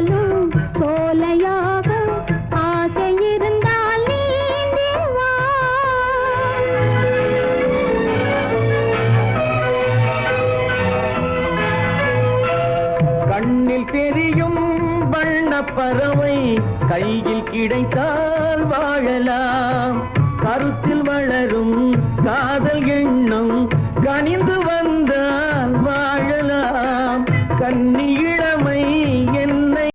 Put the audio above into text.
காதலும் சோலையாக ஆசை இருந்தால் நீந்தி வா. கண்ணில் தெரியும் வண்ண பறவை கையில் கிடைத்தால் வாழலாம். கருத்தில் வளரும் காதல் எண்ணம் கனிந்து வந்தால் வாழலாம். கண்ணி